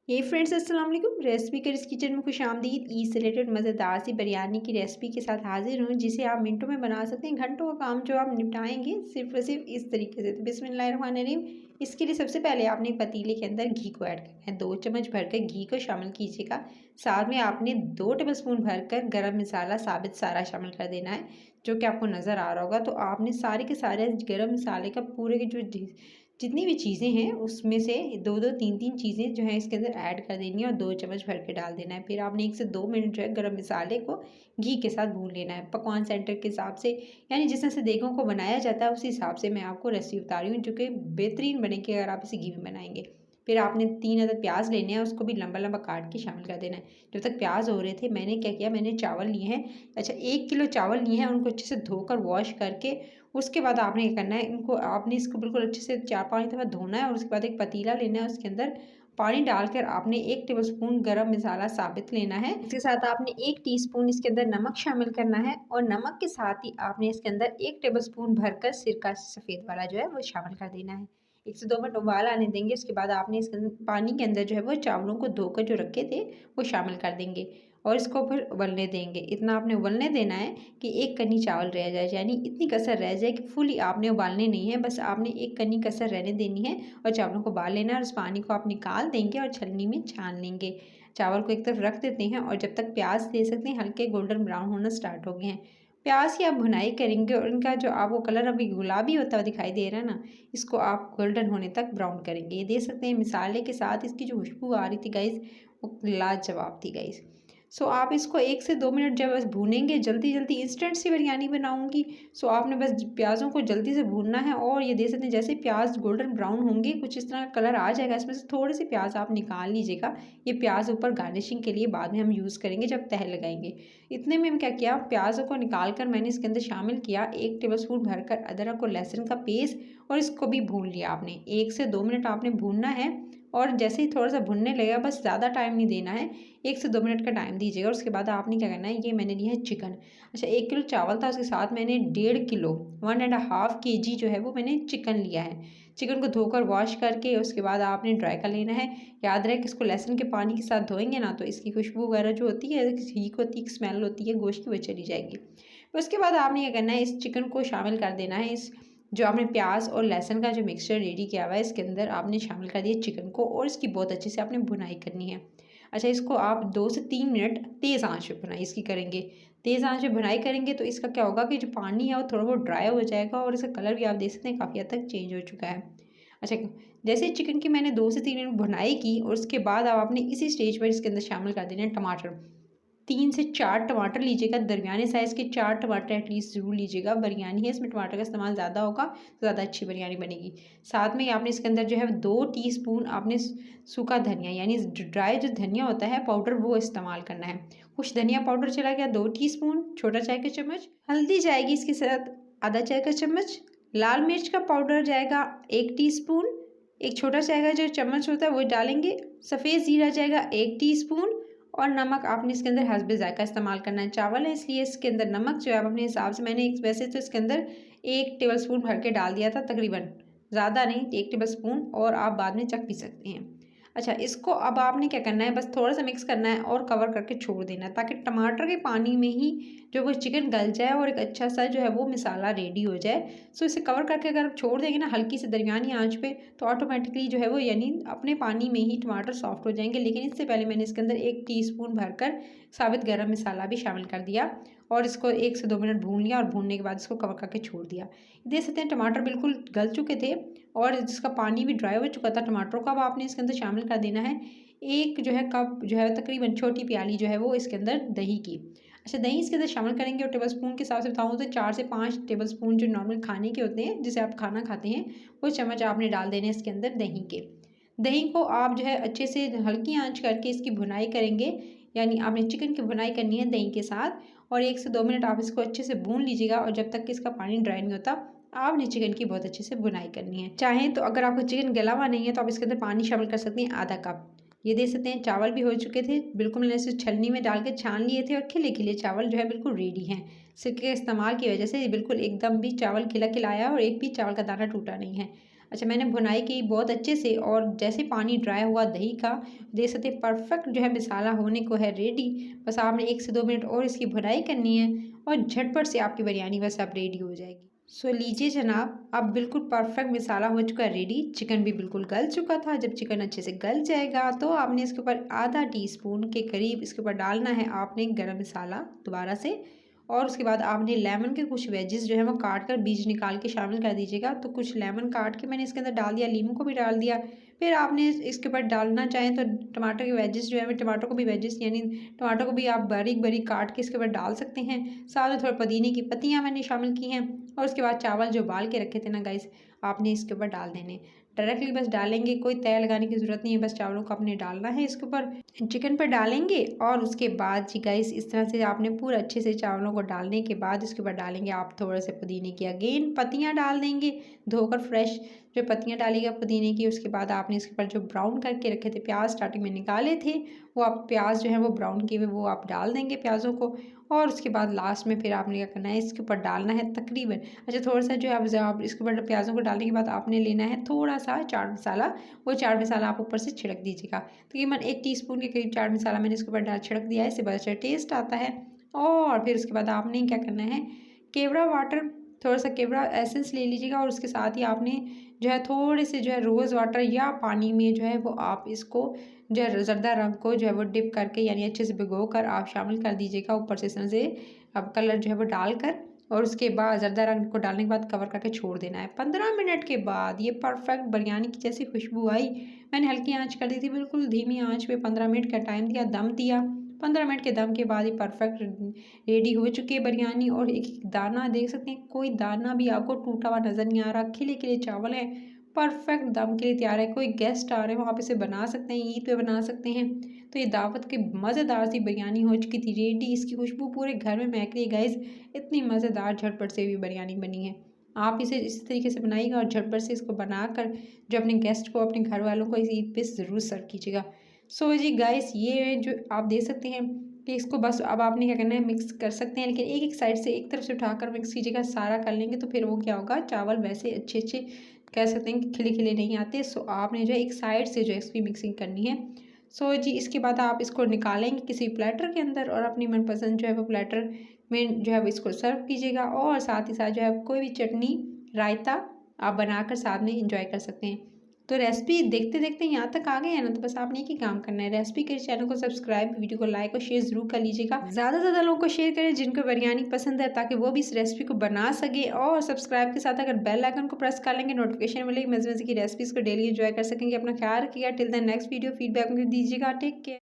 हे friends, अस्सलाम वालेकुम। Recipe करिस किचन में खुश आमदीद। ईद से रिलेटेड मज़ेदार सी बिरयानी की रेसिपी के साथ हाजिर हूँ, जिसे आप मिनटों में बना सकते हैं। घंटों का काम जो आप निपटाएंगे सिर्फ और सिर्फ इस तरीके से। तो बिस्मिल्लाहिर्रहमानिर्रहीम। इसके लिए सबसे पहले आपने एक पतीले के अंदर घी को ऐड करना है। 2 चम्मच भरकर घी को शामिल कीजिएगा। साथ में आपने 2 टेबल स्पून भरकर गरम मसाला साबित सारा शामिल कर देना है, जो कि आपको नज़र आ रहा होगा। तो आपने सारे के सारे गरम मसाले का पूरे के जो जितनी भी चीज़ें हैं उसमें से 2-2 3-3 चीज़ें जो हैं इसके अंदर ऐड कर देनी है और 2 चम्मच भर के डाल देना है। फिर आपने 1 से 2 मिनट जो है गरम मसाले को घी के साथ भून लेना है। पकवान सेंटर के हिसाब से, यानी जिस तरह से देगों को बनाया जाता है उसी हिसाब से मैं आपको रेसिपी बता रही हूँ, जो कि बेहतरीन बनेगी अगर आप इसे घी में बनाएंगे। फिर आपने 3 अदद प्याज लेने हैं, उसको भी लंबा लंबा काट के शामिल कर देना है। जब तक प्याज हो रहे थे मैंने क्या किया, मैंने चावल लिए हैं। अच्छा, 1 किलो चावल लिए हैं, उनको अच्छे से धोकर वॉश करके उसके बाद आपने क्या करना है, इनको आपने इसको बिल्कुल अच्छे से 4-5 दफ़ा धोना है और उसके बाद एक पतीला लेना है। उसके अंदर पानी डालकर आपने 1 टेबलस्पून गरम मसाला साबित लेना है। इसके साथ आपने 1 टीस्पून इसके अंदर नमक शामिल करना है और नमक के साथ ही आपने इसके अंदर 1 टेबलस्पून भरकर सिरका सफ़ेद वाला जो है वो शामिल कर देना है। 1 से 2 मिनट उबाल आने देंगे। उसके बाद आपने इसके अंदर पानी के अंदर जो है वो चावलों को धोकर जो रखे थे वो शामिल कर देंगे और इसको फिर उबलने देंगे। इतना आपने उबलने देना है कि 1 कनी चावल रह जाए, यानी इतनी कसर रह जाए कि फुली आपने उबालने नहीं है, बस आपने 1 कनी कसर रहने देनी है और चावलों को उबाल लेना है और उस पानी को आप निकाल देंगे और छलनी में छान लेंगे। चावल को एक तरफ रख देते हैं और जब तक प्याज दे सकते हैं हल्के गोल्डन ब्राउन होना स्टार्ट हो गए हैं। प्याज की आप भुनाई करेंगे और इनका जो आपको कलर अभी गुलाबी होता हुआ दिखाई दे रहा है ना, इसको आप गोल्डन होने तक ब्राउन करेंगे। ये दे सकते हैं मसाले के साथ इसकी जो खुशबू आ रही थी गाइस, वो लाजवाब थी गाइस। आप इसको 1 से 2 मिनट जब बस भूनेंगे, जल्दी-जल्दी इंस्टेंट सी बिरयानी बनाऊँगी। आपने बस प्याज़ों को जल्दी से भूनना है और ये देख सकते हैं जैसे प्याज गोल्डन ब्राउन होंगे, कुछ इस तरह का कलर आ जाएगा, इसमें से थोड़े से प्याज आप निकाल लीजिएगा। ये प्याज ऊपर गार्निशिंग के लिए बाद में हम यूज़ करेंगे जब तह लगाएँगे। इतने में हम क्या किया, प्याज़ों को निकाल कर मैंने इसके अंदर शामिल किया 1 टेबलस्पून भरकर अदरक और लहसुन का पेस्ट और इसको भी भून लिया आपने। 1 से 2 मिनट आपने भूनना है और जैसे ही थोड़ा-सा भुनने लगेगा, बस ज़्यादा टाइम नहीं देना है, 1 से 2 मिनट का टाइम दीजिएगा। और उसके बाद आपने क्या करना है, ये मैंने लिया है चिकन। अच्छा, 1 किलो चावल था, उसके साथ मैंने 1.5 किलो 1 एंड हाफ केजी जो है वो मैंने चिकन लिया है। चिकन को धोकर वॉश करके उसके बाद आपने ड्राई कर लेना है। याद रहे कि इसको लहसुन के पानी के साथ धोएँगे ना, तो इसकी खुशबू वगैरह जो होती है, छींक होती है, स्मेल होती है गोश्त की, वो चली जाएगी। उसके बाद आपने क्या करना है, इस चिकन को शामिल कर देना है। इस जो आपने प्याज और लहसुन का जो मिक्सचर रेडी किया हुआ है, इसके अंदर आपने शामिल कर दिया चिकन को और इसकी बहुत अच्छे से आपने भुनाई करनी है। अच्छा, इसको आप 2 से 3 मिनट तेज़ आंच पे भुनाई इसकी करेंगे। तेज़ आंच पे भुनाई करेंगे तो इसका क्या होगा कि जो पानी है वो थोड़ा बहुत ड्राई हो जाएगा और इसका कलर भी आप देख सकते हैं काफ़ी हद तक चेंज हो चुका है। अच्छा, जैसे चिकन की मैंने 2 से 3 मिनट भुनाई की और उसके बाद अब आपने इसी स्टेज पर इसके अंदर शामिल कर देना है टमाटर। 3 से 4 टमाटर लीजिएगा, दरमियाने साइज़ के 4 टमाटर एटलीस्ट ज़रूर लीजिएगा। बिरयानी है, इसमें टमाटर का इस्तेमाल ज़्यादा होगा तो ज़्यादा अच्छी बिरयानी बनेगी। साथ में आपने इसके अंदर जो है 2 टीस्पून आपने सूखा धनिया, यानी ड्राई जो धनिया होता है पाउडर, वो इस्तेमाल करना है। कुछ धनिया पाउडर चला गया 2 टीस्पून, छोटा चाय का चम्मच। हल्दी जाएगी इसके साथ आधा चाय का चम्मच। लाल मिर्च का पाउडर जाएगा 1 टीस्पून। एक छोटा चाय का जो चम्मच होता है वो डालेंगे। सफ़ेद ज़ीरा जाएगा 1 टीस्पून और नमक आपने इसके अंदर हस्बे ज़ायक़ा इस्तेमाल करना है। चावल है इसलिए इसके अंदर नमक जो है आप अपने हिसाब से, मैंने वैसे तो इसके अंदर 1 टेबलस्पून भर के डाल दिया था तकरीबन, ज़्यादा नहीं, 1 टेबलस्पून, और आप बाद में चख भी सकते हैं। अच्छा, इसको अब आपने क्या करना है, बस थोड़ा-सा मिक्स करना है और कवर करके छोड़ देना है ताकि टमाटर के पानी में ही जो वो चिकन गल जाए और एक अच्छा सा जो है वो मसाला रेडी हो जाए। इसे कवर करके अगर आप छोड़ देंगे ना हल्की से दरमियानी आँच पे, तो ऑटोमेटिकली जो है वो, यानी अपने पानी में ही टमाटर सॉफ्ट हो जाएँगे। लेकिन इससे पहले मैंने इसके अंदर 1 टीस्पून भरकर साबित गरम मसाला भी शामिल कर दिया और इसको 1 से 2 मिनट भून लिया और भूनने के बाद इसको कवर करके छोड़ दिया। देख सकते हैं टमाटर बिल्कुल गल चुके थे और जिसका पानी भी ड्राई हो चुका था टमाटरों का। अब आपने इसके अंदर शामिल कर देना है एक जो है कप जो है तकरीबन छोटी प्याली जो है वो इसके अंदर दही की। अच्छा, दही इसके अंदर शामिल करेंगे और टेबलस्पून के हिसाब से बताऊँ तो 4 से 5 टेबलस्पून जो नॉर्मल खाने के होते हैं, जिसे आप खाना खाते हैं, वो चम्मच आपने डाल देने इसके अंदर दही के। दही को आप जो है अच्छे से हल्की आंच करके इसकी भुनाई करेंगे, यानी आपने चिकन की भुनाई करनी है दही के साथ और 1 से 2 मिनट आप इसको अच्छे से भून लीजिएगा और जब तक कि इसका पानी ड्राई नहीं होता आपने चिकन की बहुत अच्छे से भुनाई करनी है। चाहें तो अगर आपका चिकन गला हुआ नहीं है तो आप इसके अंदर पानी शामिल कर सकते हैं आधा कप। ये देख सकते हैं चावल भी हो चुके थे, बिल्कुल मैंने इसे छलनी में डाल के छान लिए थे और खिले खिले चावल जो है बिल्कुल रेडी हैं। सिरके के इस्तेमाल की वजह से ये बिल्कुल एकदम भी चावल खिला खिलाया और एक भी चावल का दाना टूटा नहीं है। अच्छा, मैंने भुनाई की बहुत अच्छे से और जैसे पानी ड्राई हुआ दही का, देख सकते हैं परफेक्ट जो है मसाला होने को है रेडी। बस आपने 1 से 2 मिनट और इसकी भुनाई करनी है और झटपट से आपकी बिरयानी बस अब रेडी हो जाएगी। सो लीजिए जनाब, अब बिल्कुल परफेक्ट मसाला हो चुका है रेडी। चिकन भी बिल्कुल गल चुका था। जब चिकन अच्छे से गल जाएगा तो आपने इसके ऊपर आधा टीस्पून के करीब इसके ऊपर डालना है आपने गरम मसाला दोबारा से। और उसके बाद आपने लेमन के कुछ वेजेस जो है वो काट कर बीज निकाल के शामिल कर दीजिएगा। तो कुछ लेमन काट के मैंने इसके अंदर डाल दिया, नींबू को भी डाल दिया। फिर आपने इसके ऊपर डालना चाहें तो टमाटर के वेजेस जो है, टमाटर को भी वेजेस यानी टमाटर को भी आप बारीक बारीक काट के इसके ऊपर डाल सकते हैं। साथ में थोड़ा पुदीने की पत्तियां मैंने शामिल की हैं। और उसके बाद चावल जो उबाल के रखे थे ना गाइस, आपने इसके ऊपर डाल देने। डायरेक्टली बस डालेंगे, कोई तय लगाने की ज़रूरत नहीं है, बस चावलों को आपने डालना है इसके ऊपर। चिकन पर डालेंगे और उसके बाद जी गाइस इस तरह से आपने पूरा अच्छे से चावलों को डालने के बाद इसके ऊपर डालेंगे आप थोड़े से पुदीने की अगेन पत्तियां डाल देंगे, धोकर फ्रेश जो पत्तियां डालिएगा पुदीने की। उसके बाद आपने इसके ऊपर जो ब्राउन करके रखे थे प्याज स्टार्टिंग में निकाले थे, वो आप प्याज जो है वो ब्राउन किए हुए वो आप डाल देंगे प्याज़ों को। और उसके बाद लास्ट में फिर आपने क्या करना है, इसके ऊपर डालना है तकरीबन, अच्छा थोड़ा सा जो है आप इसके ऊपर प्याज़ों को डालने के बाद आपने लेना है थोड़ा सा चाट मसाला। वो चाट मसाला आप ऊपर से छिड़क दीजिएगा। तकरीबन 1 टीस्पून के करीब चाट मसाला मैंने इसके ऊपर छिड़क दिया है, इससे बहुत अच्छा टेस्ट आता है। और फिर उसके बाद आपने क्या करना है, केवड़ा वाटर, थोड़ा सा केवड़ा एसेंस ले लीजिएगा। और उसके साथ ही आपने जो है थोड़े से जो है रोज़ वाटर या पानी में जो है वो आप इसको जो है ज़र्दा रंग को जो है वो डिप करके यानी अच्छे से भिगो कर आप शामिल कर दीजिएगा ऊपर से इस तरह से। अब कलर जो है वो डालकर और उसके बाद ज़र्दा रंग को डालने के बाद कवर करके छोड़ देना है। 15 मिनट के बाद ये परफेक्ट बिरयानी की जैसी खुशबू आई। मैंने हल्की आंच कर दी थी, बिल्कुल धीमी आंच पे 15 मिनट का टाइम दिया, दम दिया। 15 मिनट के दम के बाद ये परफेक्ट रेडी हो चुकी है बिरयानी। और एक एक दाना देख सकते हैं, कोई दाना भी आपको टूटा हुआ नज़र नहीं आ रहा, खिले खिले चावल हैं, परफेक्ट दम के लिए तैयार है। कोई गेस्ट आ रहे हो आप इसे बना सकते हैं, ईद पे बना सकते हैं। तो ये दावत की मज़ेदार सी बिरयानी हो चुकी थी रेडी। इसकी खुशबू पूरे घर में महक रही है गाइस, इतनी मज़ेदार झटपट से भी बिरयानी बनी है। आप इसे इस तरीके से बनाइएगा और झटपट से इसको बनाकर जो अपने गेस्ट को, अपने घर वालों को इस ईद पे ज़रूर सर्व कीजिएगा। सो जी गाइस, ये जो आप देख सकते हैं कि इसको बस अब आपने क्या करना है, मिक्स कर सकते हैं, लेकिन एक एक साइड से एक तरफ से उठाकर मिक्स कीजिएगा। सारा कर लेंगे तो फिर वो क्या होगा, चावल वैसे अच्छे अच्छे कह सकते हैं कि खिले खिले नहीं आते। सो आपने जो है एक साइड से जो है इसकी मिक्सिंग करनी है। सो जी इसके बाद आप इसको निकालेंगे किसी प्लेटर के अंदर और अपनी मनपसंद जो है वो प्लेटर में जो है वो इसको सर्व कीजिएगा। और साथ ही साथ जो है कोई भी चटनी, रायता आप बनाकर साथ में इंजॉय कर सकते हैं। तो रेसिपी देखते देखते यहाँ तक आ गए हैं ना, तो बस आपने एक ही काम करना है, रेसिपी के चैनल को सब्सक्राइब, वीडियो को लाइक और शेयर जरूर कर लीजिएगा। ज़्यादा से ज़्यादा लोगों को शेयर करें जिनको बिरयानी पसंद है, ताकि वो भी इस रेसिपी को बना सके। और सब्सक्राइब के साथ अगर बेल आइकन को प्रेस कर लेंगे, नोटिफिकेशन मिलेगी मज़े मज़े की रेसिपीज़ को डेली एंजॉय कर सकेंगे। अपना ख्याल रखिएगा। Till the next video feedback दीजिएगा। Take care.